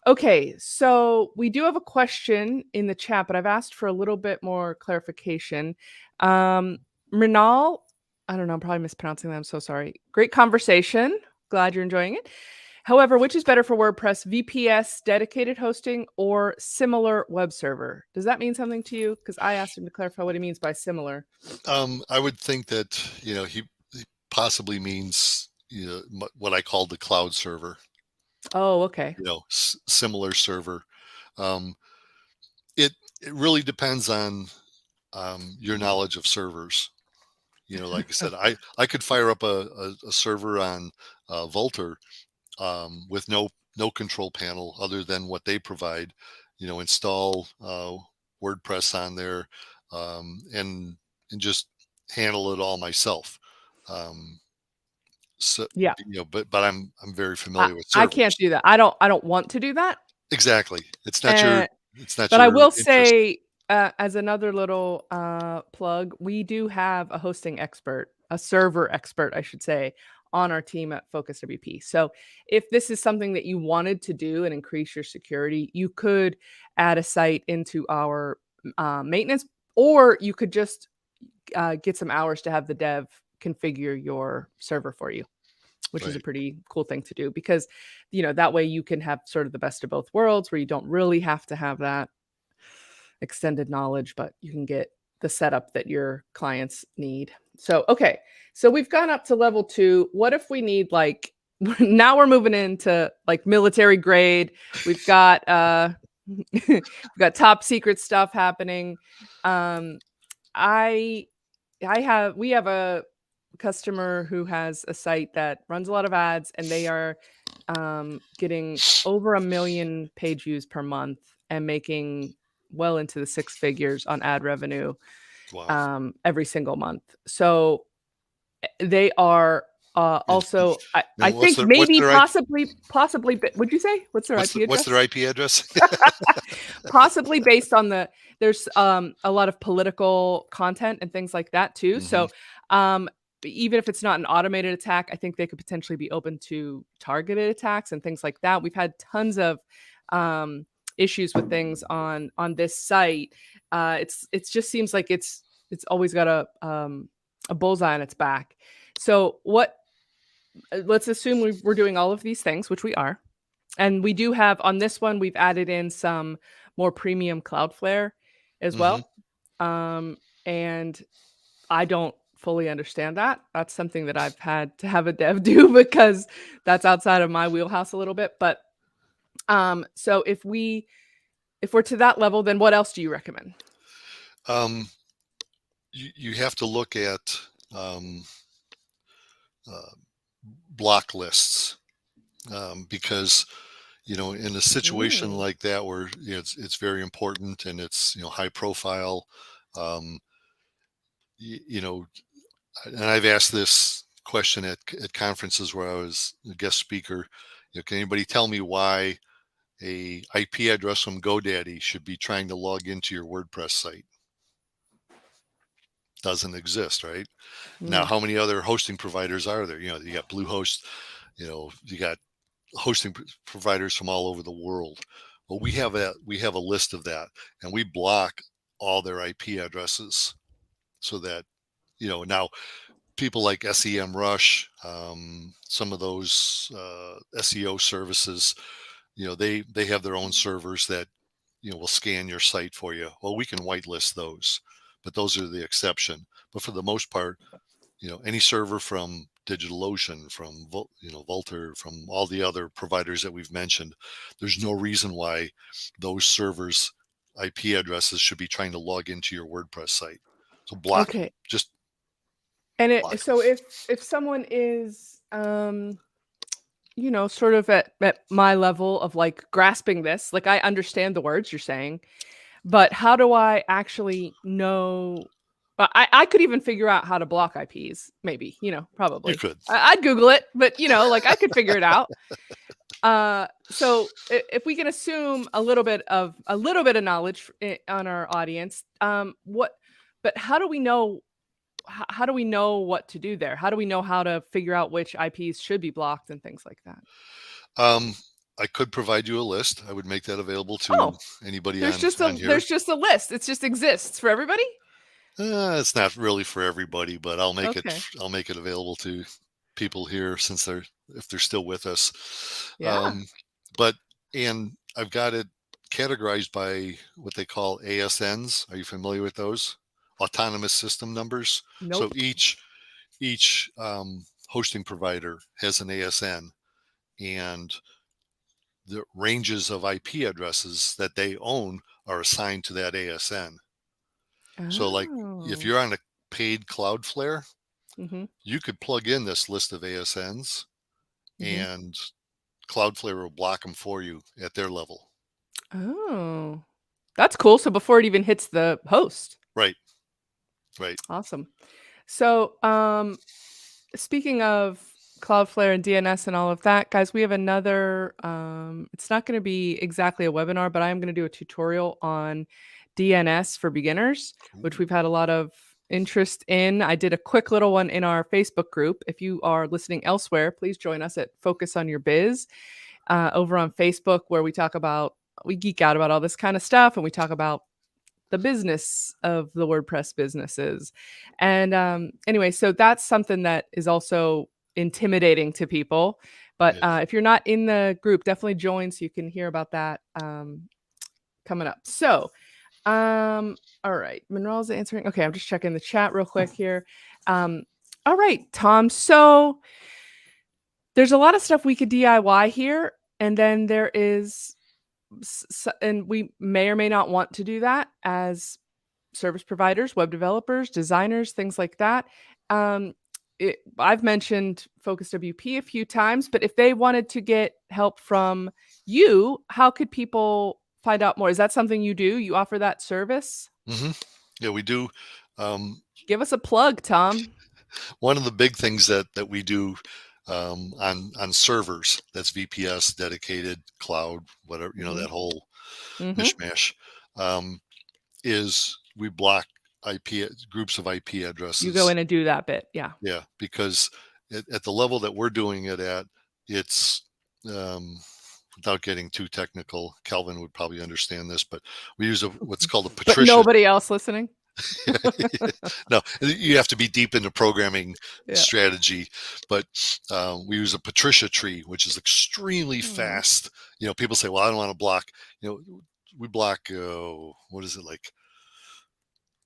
okay, so we do have a question in the chat, but I've asked for a little bit more clarification. Um Mrinal, I don't know, I'm probably mispronouncing that. I'm so sorry. Great conversation. Glad you're enjoying it. However, which is better for WordPress, VPS, dedicated hosting, or similar web server? Does that mean something to you? Because I asked him to clarify what he means by similar. I would think that he possibly means what I call the cloud server, Oh, okay. similar server. Um, it it really depends on your knowledge of servers. Like I said, I could fire up a server on Vultr with no control panel other than what they provide. Install WordPress on there, and just handle it all myself. Um, so Yeah. but I'm very I familiar with I can't servers. do that. I don't want to do that. Exactly. And It's not but I your will interest. say, as another little plug, we do have a hosting expert, a server expert, I should say, on our team at Focus WP. So if this is something that you wanted to do and increase your security, you could add a site into our maintenance, or you could just get some hours to have the dev configure your server for you, which is a Right. pretty cool thing to do because, that way you can have sort of the best of both worlds where you don't really have to have that extended knowledge, but you can get the setup that your clients need. So, okay. So we've gone up to level 2. What if we need like now we're moving into like military grade. We've got we've got top secret stuff happening. Um I we have a customer who has a site that runs a lot of ads and they are getting over 1 million page views per month and making well into the 6 figures on ad revenue Wow. every single month. So they are Also, I And think what's maybe their IP? possibly, what'd you say? What's their IP What's address? their IP address? Possibly based on there's a lot of political content and things like that too. Hmm. So even if it's not an automated attack, I think they could potentially be open to targeted attacks and things like that. We've had tons of um, issues with things on this site. It's just seems like it's always got a bullseye on its back. So what? Let's assume we're doing all of these things, which we are. And we do have on this one, we've added in some more premium Cloudflare as Hmm. well. And I don't fully understand that. That's something that I've had to have a dev do because that's outside of my wheelhouse a little bit. But so if we're to that level, then what else do you recommend? Um, you have to look at uh, block lists, because in a situation Mm. like that where it's very important and it's high profile. um, you know and I've asked this question at conferences where I was a guest speaker. Can anybody tell me why a IP address from GoDaddy should be trying to log into your WordPress site? Doesn't exist, right? Now, Mm. how many other hosting providers are there? You got Bluehost, you got hosting providers from all over the world. Well, we have a list of that, and we block all their IP addresses so that now people like SEMrush, some of those SEO services, they have their own servers that will scan your site for you. Well, we can whitelist those, but those are the exception. But for the most part, any server from DigitalOcean, from Vultr, from all the other providers that we've mentioned, there's no reason why those servers' IP addresses should be trying to log into your WordPress site. So block them. Okay. Just And block them. so if someone is sort of at my level of like grasping this, like I understand the words you're saying, but how do I actually know? I could even figure out how to block IPs, maybe, You probably. could. I'd Google it, but like I could figure it out. So if we can assume a little bit of knowledge on our audience, but how do we know what to do there? How do we know how to figure out which IPs should be blocked and things like that? Um, I could provide you a list. I would make that available to Oh, anybody on here. there's just a list. It just exists for everybody? It's not really for everybody, but Okay. I'll make it available to people here since if they're still with us. Yeah. Um, but and I've got it categorized by what they call ASNs. Are you familiar with those? Autonomous system numbers. So Nope. each hosting provider has an ASN, and the ranges of IP addresses that they own are assigned to that ASN. So, like, if Oh. you're on a paid Cloudflare, Mhm. you could plug in this list of ASNs, Mhm. and Cloudflare will block them for you at their level. Oh. That's cool. So before it even hits the host. Right, right. Awesome. So, speaking of Cloudflare and DNS and all of that, guys, we have another, it's not going to be exactly a webinar, but I am going to do a tutorial on DNS for beginners, which Ooh, we've had a lot of interest in. I did a quick little one in our Facebook group. If you are listening elsewhere, please join us at Focus on Your Biz over on Facebook, where we geek out about all this kind of stuff and we talk about the business of the WordPress businesses. And anyway, so that's something that is also intimidating to people. But yeah. if you're not in the group, definitely join so you can hear about that coming up. So, all right, Monroe's answering. Okay, I'm just checking the chat real quick here. All right, Tom. So there's a lot of stuff we could DIY here, and then there is, and we may or may not want to do that as service providers, web developers, designers, things like that. Um, I've mentioned Focus WP a few times, but if they wanted to get help from you, how could people find out more? Is that something you do? You offer that service? Hmm. Yeah, we do. Um, Give us a plug, Tom. One of the big things that we do on servers, that's VPS, dedicated cloud, whatever, Mhm. that whole Mhm. mishmash, is we block groups of IP You go addresses. in and do that bit. Yeah. Yeah, because at the level that we're doing it at, it's um, without getting too technical. Kelvin would probably understand this, but we use what's called a But Patricia. nobody else listening? No, you have to be deep into programming Yeah. strategy, but we use a Patricia tree, which is extremely Mhm. fast. People say, "Well, I don't want to block." We block what is it, like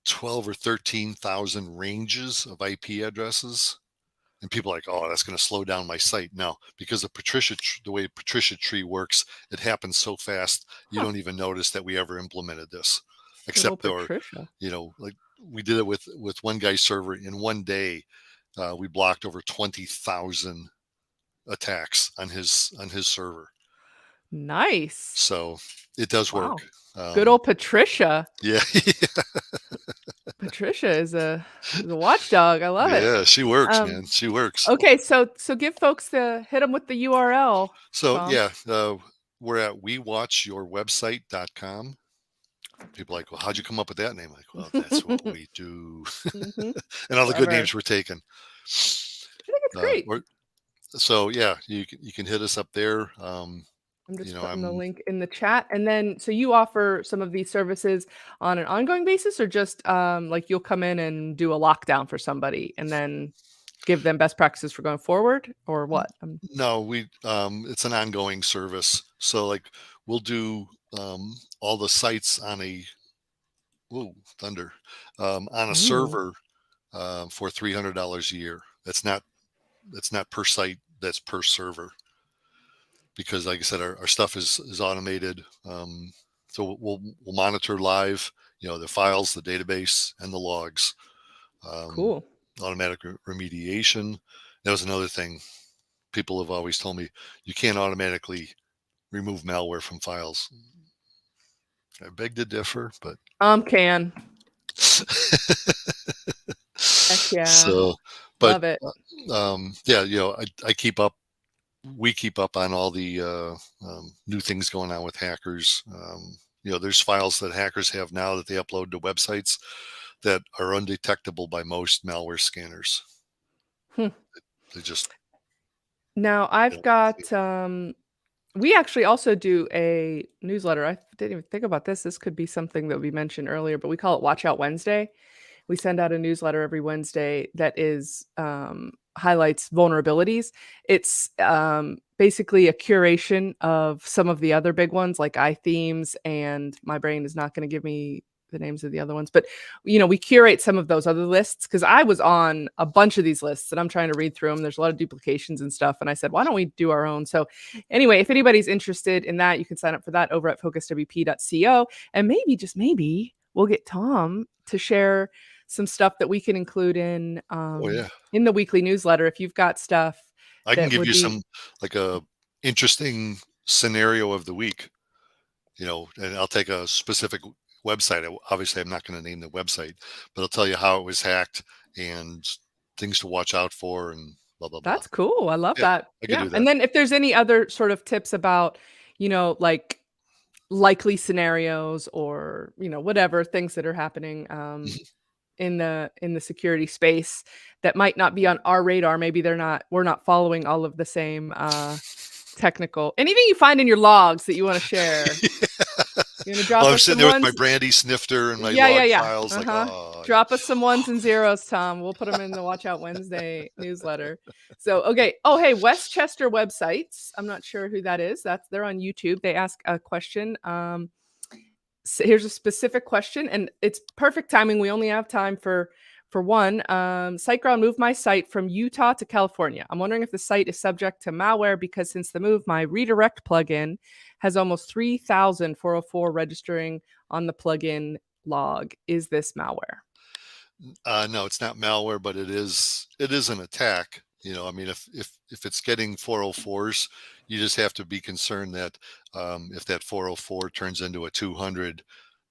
12 or 13,000 ranges of IP addresses. And people are like, "Oh, that's going to slow down my site." No, because the way Patricia tree works, it happens so fast you Huh. don't even notice that we ever implemented this. Good old Except there, Patricia. like we did it with one guy's server in one day. We blocked over 20,000 attacks on his server. Nice. So it does work. Wow. Good old Patricia. Yeah, Patricia is a watchdog. I love it. yeah, she works, Um, man. She works. okay, so give folks the hit them with the URL, So Tom. yeah, we're at wewatchyourwebsite.com. People are like, "Well, how'd you come up with that name?" Like, well, that's what we do. Mhm. And all the good Clever. names were taken. I think it's great. So yeah, you can hit us up there. I'm just putting the I'm link in the chat. And then, so you offer some of these services on an ongoing basis, or just like you'll come in and do a lockdown for somebody and then give them best practices for going forward, or what? no, we it's an ongoing service. So like we'll do all the sites on a ooh, thunder on a Ooh, server for $300 a year. That's not per site. That's per server. Because like I said, our stuff is automated. So we'll monitor live, the files, the database, and the logs. Um, cool. Automatic remediation. That was another thing. People have always told me you can't automatically remove malware from files. I beg to differ, but Can. Heck yeah. so, but Love it. yeah, I keep up. We keep up on all the new things going on with hackers. There's files that hackers have now that they upload to websites that are undetectable by most malware scanners. Hmm. They just Now they I've don't see got we actually also do a newsletter. I didn't even think about this. This could be something that we mentioned earlier, but we call it Watch Out Wednesday. We send out a newsletter every Wednesday that is highlights vulnerabilities. It's basically a curation of some of the other big ones like iThemes, and my brain is not going to give me the names of the other ones, but we curate some of those other lists because I was on a bunch of these lists and I'm trying to read through them. There's a lot of duplications and stuff, and I said, why don't we do our own? So anyway, if anybody's interested in that, you can sign up for that over at focuswp.co, and maybe, just maybe, we'll get Tom to share some stuff that we can include Oh yeah, in the weekly newsletter if you've got stuff I can that give would you be. some like a interesting scenario of the week. And I'll take a specific website. Obviously, I'm not going to name the website, but I'll tell you how it was hacked and things to watch out for and blah blah blah. That's cool. I love Yeah, that. I could Yeah. do And that. then if there's any other sort of tips about, like likely scenarios or, whatever things that are happening Mhm. in the security space that might not be on our radar. Maybe we're not following all of the same technical. Anything you find in your logs that you want to share. You're gonna Well, drop I'm us sitting some there with my ones. brandy snifter and my Yeah, yeah, log yeah. files, like, Uh-huh. oh yeah. Drop us some ones and zeros, Tom. We'll put them in the Watch Out Wednesday newsletter. So, okay. Oh, hey, Westchester Websites. I'm not sure who that is. They're on YouTube. They ask a question. So here's a specific question, and it's perfect timing. We only have time for one. SiteGround moved my site from Utah to California. I'm wondering if the site is subject to malware because since the move, my redirect plugin has almost 3,404 registering on the plugin log. Is this malware? No, it's not malware, but it is an attack. I mean, if it's getting 404s, you just have to be concerned that if that 404 turns into a 200,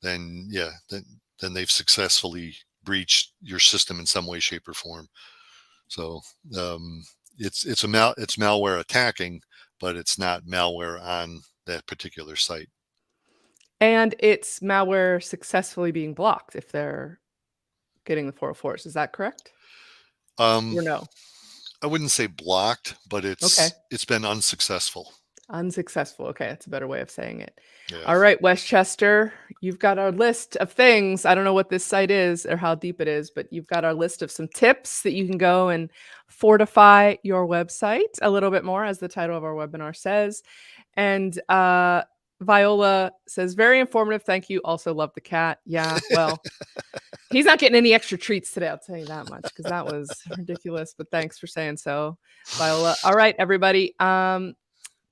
then yeah, then they've successfully breached your system in some way, shape, or form. So it's malware attacking, but it's not malware on that particular site. And it's malware successfully being blocked if they're getting the 404s. Is that correct? Um, Or no? I wouldn't say blocked, but Okay. it's been unsuccessful. Unsuccessful. Okay, that's a better way of saying it. Yeah. All right, Westchester, you've got our list of things. I don't know what this site is or how deep it is, but you've got our list of some tips that you can go and fortify your website a little bit more, as the title of our webinar says. And Viola says, very informative. Thank you. Also love the cat. Yeah, well, he's not getting any extra treats today, I'll tell you that much, because that was ridiculous. But thanks for saying so, Viola. All right, everybody.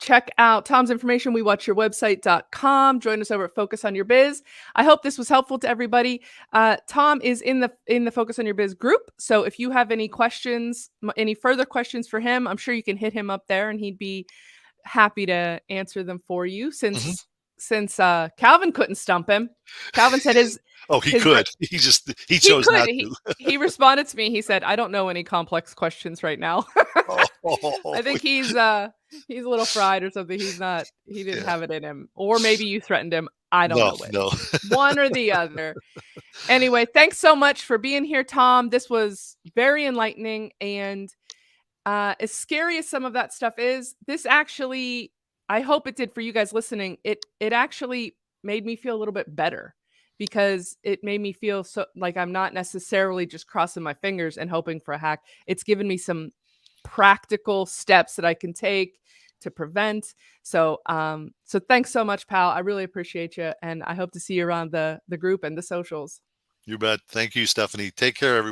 Check out Tom's information, wewatchyourwebsite.com. Join us over at Focus on Your Biz. I hope this was helpful to everybody. Tom is in the Focus on Your Biz group. So if you have any questions, any further questions for him, I'm sure you can hit him up there and he'd be happy to answer them for you, Mhm. since Calvin couldn't stump him. Calvin said his Oh, he his re- could. He he chose could. not to. He responded to me. He said, "I don't know any complex questions right now." Oh, I think he's a little fried or something. He didn't yeah. have it in him. Or maybe you threatened him. I don't No, know which. no. One or the other. Anyway, thanks so much for being here, Tom. This was very enlightening, and as scary as some of that stuff is, this actually, I hope it did for you guys listening. It actually made me feel a little bit better, because it made me feel so like I'm not necessarily just crossing my fingers and hoping for a hack. It's given me some practical steps that I can take to prevent. So so thanks so much, pal. I really appreciate you, and I hope to see you around the group and the socials. You bet. Thank you, Stephanie. Take care, everybody.